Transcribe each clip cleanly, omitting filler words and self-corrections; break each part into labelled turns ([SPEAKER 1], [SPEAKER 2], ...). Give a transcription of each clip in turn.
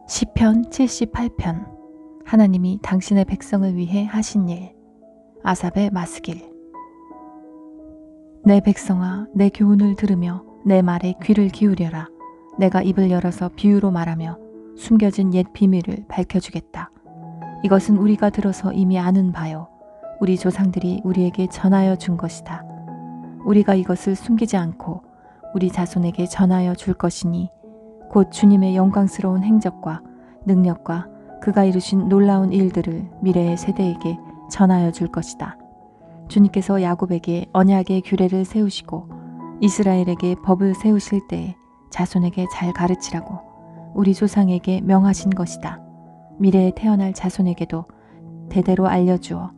[SPEAKER 1] 시편 78편. 하나님이 당신의 백성을 위해 하신 일. 아삽의 마스길. 내 백성아, 내 교훈을 들으며 내 말에 귀를 기울여라. 내가 입을 열어서 비유로 말하며 숨겨진 옛 비밀을 밝혀주겠다. 이것은 우리가 들어서 이미 아는 바요. 우리 조상들이 우리에게 전하여 준 것이다. 우리가 이것을 숨기지 않고 우리 자손에게 전하여 줄 것이니 곧 주님의 영광스러운 행적과 능력과 그가 이루신 놀라운 일들을 미래의 세대에게 전하여 줄 것이다. 주님께서 야곱에게 언약의 규례를 세우시고 이스라엘에게 법을 세우실 때에 자손에게 잘 가르치라고 우리 조상에게 명하신 것이다. 미래에 태어날 자손에게도 대대로 알려주어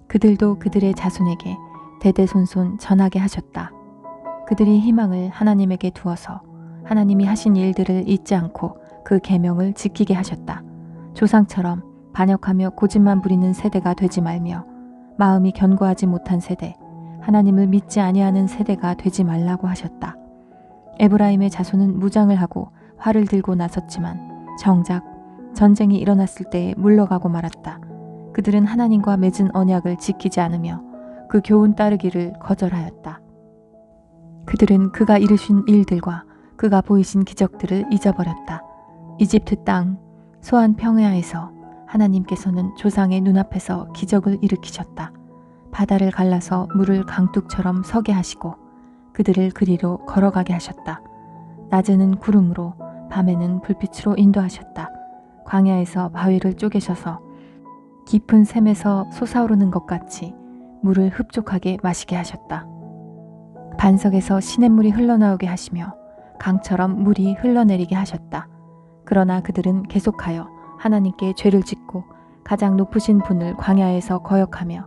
[SPEAKER 1] 그들도 그들의 자손에게 대대손손 전하게 하셨다. 그들이 희망을 하나님에게 두어서 하나님이 하신 일들을 잊지 않고 그 계명을 지키게 하셨다. 조상처럼 반역하며 고집만 부리는 세대가 되지 말며 마음이 견고하지 못한 세대, 하나님을 믿지 아니하는 세대가 되지 말라고 하셨다. 에브라임의 자손은 무장을 하고 활을 들고 나섰지만 정작 전쟁이 일어났을 때에 물러가고 말았다. 그들은 하나님과 맺은 언약을 지키지 않으며 그 교훈 따르기를 거절하였다. 그들은 그가 이루신 일들과 그가 보이신 기적들을 잊어버렸다. 이집트 땅 소안 평야에서 하나님께서는 조상의 눈앞에서 기적을 일으키셨다. 바다를 갈라서 물을 강둑처럼 서게 하시고 그들을 그리로 걸어가게 하셨다. 낮에는 구름으로 밤에는 불빛으로 인도하셨다. 광야에서 바위를 쪼개셔서 깊은 샘에서 솟아오르는 것 같이 물을 흡족하게 마시게 하셨다. 반석에서 시냇물이 흘러나오게 하시며 강처럼 물이 흘러내리게 하셨다. 그러나 그들은 계속하여 하나님께 죄를 짓고 가장 높으신 분을 광야에서 거역하며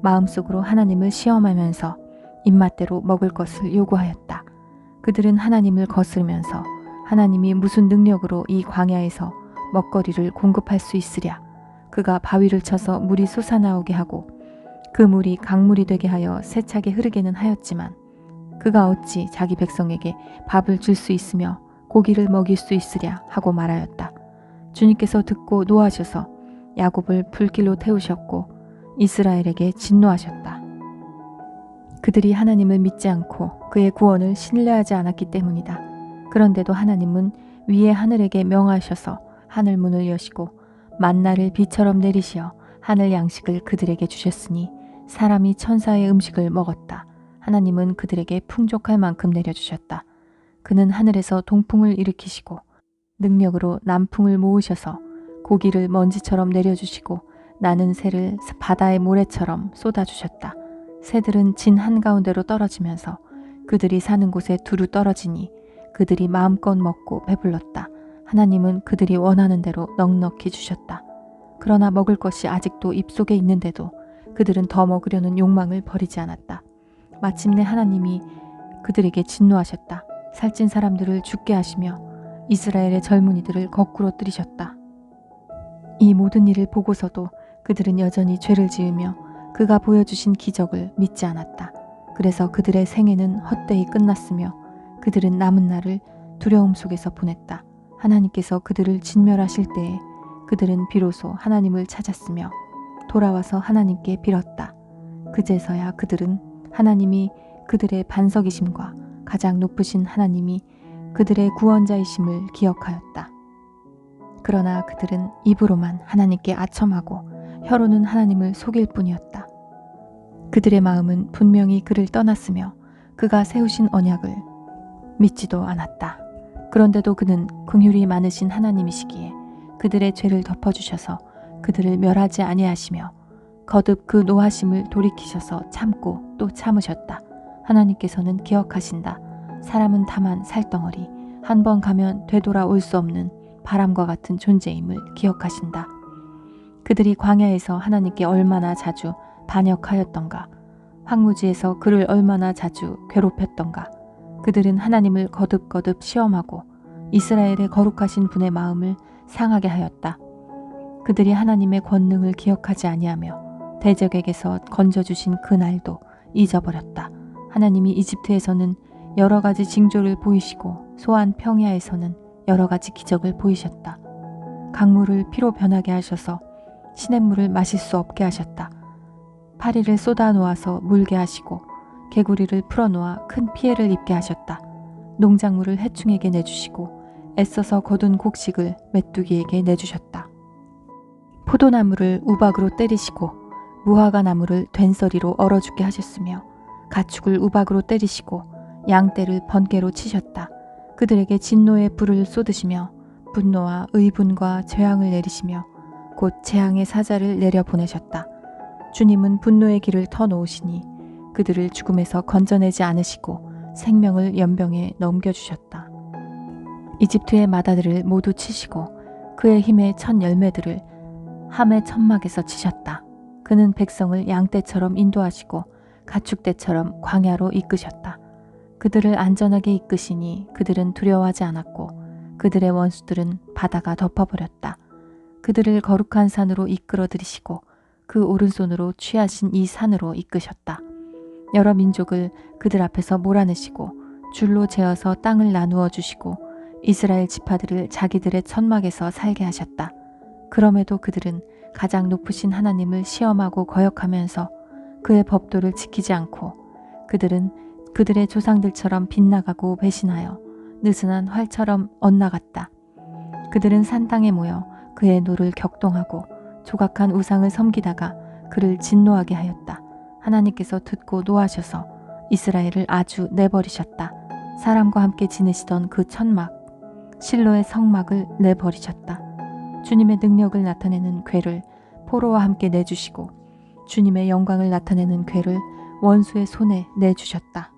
[SPEAKER 1] 마음속으로 하나님을 시험하면서 입맛대로 먹을 것을 요구하였다. 그들은 하나님을 거스르면서 하나님이 무슨 능력으로 이 광야에서 먹거리를 공급할 수 있으랴. 그가 바위를 쳐서 물이 솟아나오게 하고 그 물이 강물이 되게 하여 세차게 흐르게는 하였지만 그가 어찌 자기 백성에게 밥을 줄 수 있으며 고기를 먹일 수 있으랴 하고 말하였다. 주님께서 듣고 노하셔서 야곱을 불길로 태우셨고 이스라엘에게 진노하셨다. 그들이 하나님을 믿지 않고 그의 구원을 신뢰하지 않았기 때문이다. 그런데도 하나님은 위의 하늘에게 명하셔서 하늘 문을 여시고 만나를 비처럼 내리시어 하늘 양식을 그들에게 주셨으니 사람이 천사의 음식을 먹었다. 하나님은 그들에게 풍족할 만큼 내려주셨다. 그는 하늘에서 동풍을 일으키시고 능력으로 남풍을 모으셔서 고기를 먼지처럼 내려주시고 나는 새를 바다의 모래처럼 쏟아주셨다. 새들은 진 한가운데로 떨어지면서 그들이 사는 곳에 두루 떨어지니 그들이 마음껏 먹고 배불렀다. 하나님은 그들이 원하는 대로 넉넉히 주셨다. 그러나 먹을 것이 아직도 입속에 있는데도 그들은 더 먹으려는 욕망을 버리지 않았다. 마침내 하나님이 그들에게 진노하셨다. 살찐 사람들을 죽게 하시며 이스라엘의 젊은이들을 거꾸로 들이셨다. 이 모든 일을 보고서도 그들은 여전히 죄를 지으며 그가 보여주신 기적을 믿지 않았다. 그래서 그들의 생애는 헛되이 끝났으며 그들은 남은 날을 두려움 속에서 보냈다. 하나님께서 그들을 진멸하실 때에 그들은 비로소 하나님을 찾았으며 돌아와서 하나님께 빌었다. 그제서야 그들은 하나님이 그들의 반석이심과 가장 높으신 하나님이 그들의 구원자이심을 기억하였다. 그러나 그들은 입으로만 하나님께 아첨하고 혀로는 하나님을 속일 뿐이었다. 그들의 마음은 분명히 그를 떠났으며 그가 세우신 언약을 믿지도 않았다. 그런데도 그는 긍휼이 많으신 하나님이시기에 그들의 죄를 덮어주셔서 그들을 멸하지 아니하시며 거듭 그 노하심을 돌이키셔서 참고 또 참으셨다. 하나님께서는 기억하신다. 사람은 다만 살덩어리, 한 번 가면 되돌아올 수 없는 바람과 같은 존재임을 기억하신다. 그들이 광야에서 하나님께 얼마나 자주 반역하였던가, 황무지에서 그를 얼마나 자주 괴롭혔던가. 그들은 하나님을 거듭거듭 시험하고 이스라엘의 거룩하신 분의 마음을 상하게 하였다. 그들이 하나님의 권능을 기억하지 아니하며 대적에게서 건져주신 그 날도 잊어버렸다. 하나님이 이집트에서는 여러 가지 징조를 보이시고 소안 평야에서는 여러 가지 기적을 보이셨다. 강물을 피로 변하게 하셔서 시냇물을 마실 수 없게 하셨다. 파리를 쏟아 놓아서 물게 하시고 개구리를 풀어놓아 큰 피해를 입게 하셨다. 농작물을 해충에게 내주시고 애써서 거둔 곡식을 메뚜기에게 내주셨다. 포도나무를 우박으로 때리시고 무화과 나무를 된서리로 얼어 죽게 하셨으며 가축을 우박으로 때리시고 양떼를 번개로 치셨다. 그들에게 진노의 불을 쏟으시며 분노와 의분과 재앙을 내리시며 곧 재앙의 사자를 내려 보내셨다. 주님은 분노의 길을 터놓으시니 그들을 죽음에서 건져내지 않으시고 생명을 연병에 넘겨주셨다. 이집트의 마다들을 모두 치시고 그의 힘의 첫 열매들을 함의 천막에서 치셨다. 그는 백성을 양떼처럼 인도하시고 가축떼처럼 광야로 이끄셨다. 그들을 안전하게 이끄시니 그들은 두려워하지 않았고 그들의 원수들은 바다가 덮어버렸다. 그들을 거룩한 산으로 이끌어 들이시고 그 오른손으로 취하신 이 산으로 이끄셨다. 여러 민족을 그들 앞에서 몰아내시고 줄로 재어서 땅을 나누어 주시고 이스라엘 지파들을 자기들의 천막에서 살게 하셨다. 그럼에도 그들은 가장 높으신 하나님을 시험하고 거역하면서 그의 법도를 지키지 않고 그들은 그들의 조상들처럼 빗나가고 배신하여 느슨한 활처럼 엇나갔다. 그들은 산땅에 모여 그의 노를 격동하고 조각한 우상을 섬기다가 그를 진노하게 하였다. 하나님께서 듣고 노하셔서 이스라엘을 아주 내버리셨다. 사람과 함께 지내시던 그 천막 실로의 성막을 내버리셨다. 주님의 능력을 나타내는 궤를 포로와 함께 내주시고 주님의 영광을 나타내는 궤를 원수의 손에 내주셨다.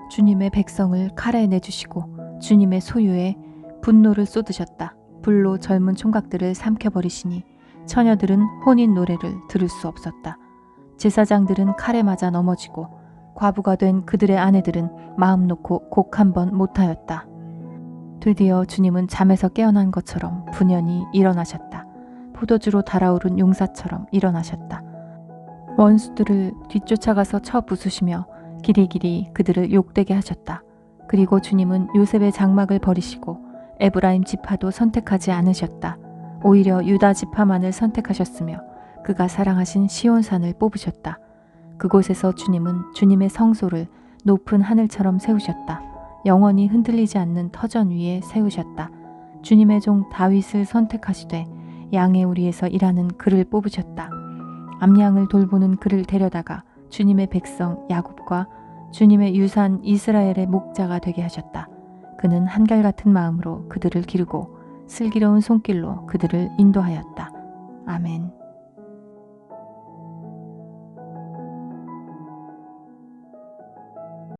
[SPEAKER 1] 주님의 백성을 칼에 내주시고 주님의 소유에 분노를 쏟으셨다. 불로 젊은 총각들을 삼켜버리시니 처녀들은 혼인 노래를 들을 수 없었다. 제사장들은 칼에 맞아 넘어지고 과부가 된 그들의 아내들은 마음 놓고 곡 한 번 못하였다. 드디어 주님은 잠에서 깨어난 것처럼 분연히 일어나셨다. 포도주로 달아오른 용사처럼 일어나셨다. 원수들을 뒤쫓아가서 쳐 부수시며 길이길이 그들을 욕되게 하셨다. 그리고 주님은 요셉의 장막을 버리시고 에브라임 지파도 선택하지 않으셨다. 오히려 유다 지파만을 선택하셨으며 그가 사랑하신 시온산을 뽑으셨다. 그곳에서 주님은 주님의 성소를 높은 하늘처럼 세우셨다. 영원히 흔들리지 않는 터전 위에 세우셨다. 주님의 종 다윗을 선택하시되 양의 우리에서 일하는 그를 뽑으셨다. 암양을 돌보는 그를 데려다가 주님의 백성 야곱과 주님의 유산 이스라엘의 목자가 되게 하셨다. 그는 한결같은 마음으로 그들을 기르고 슬기로운 손길로 그들을 인도하였다. 아멘.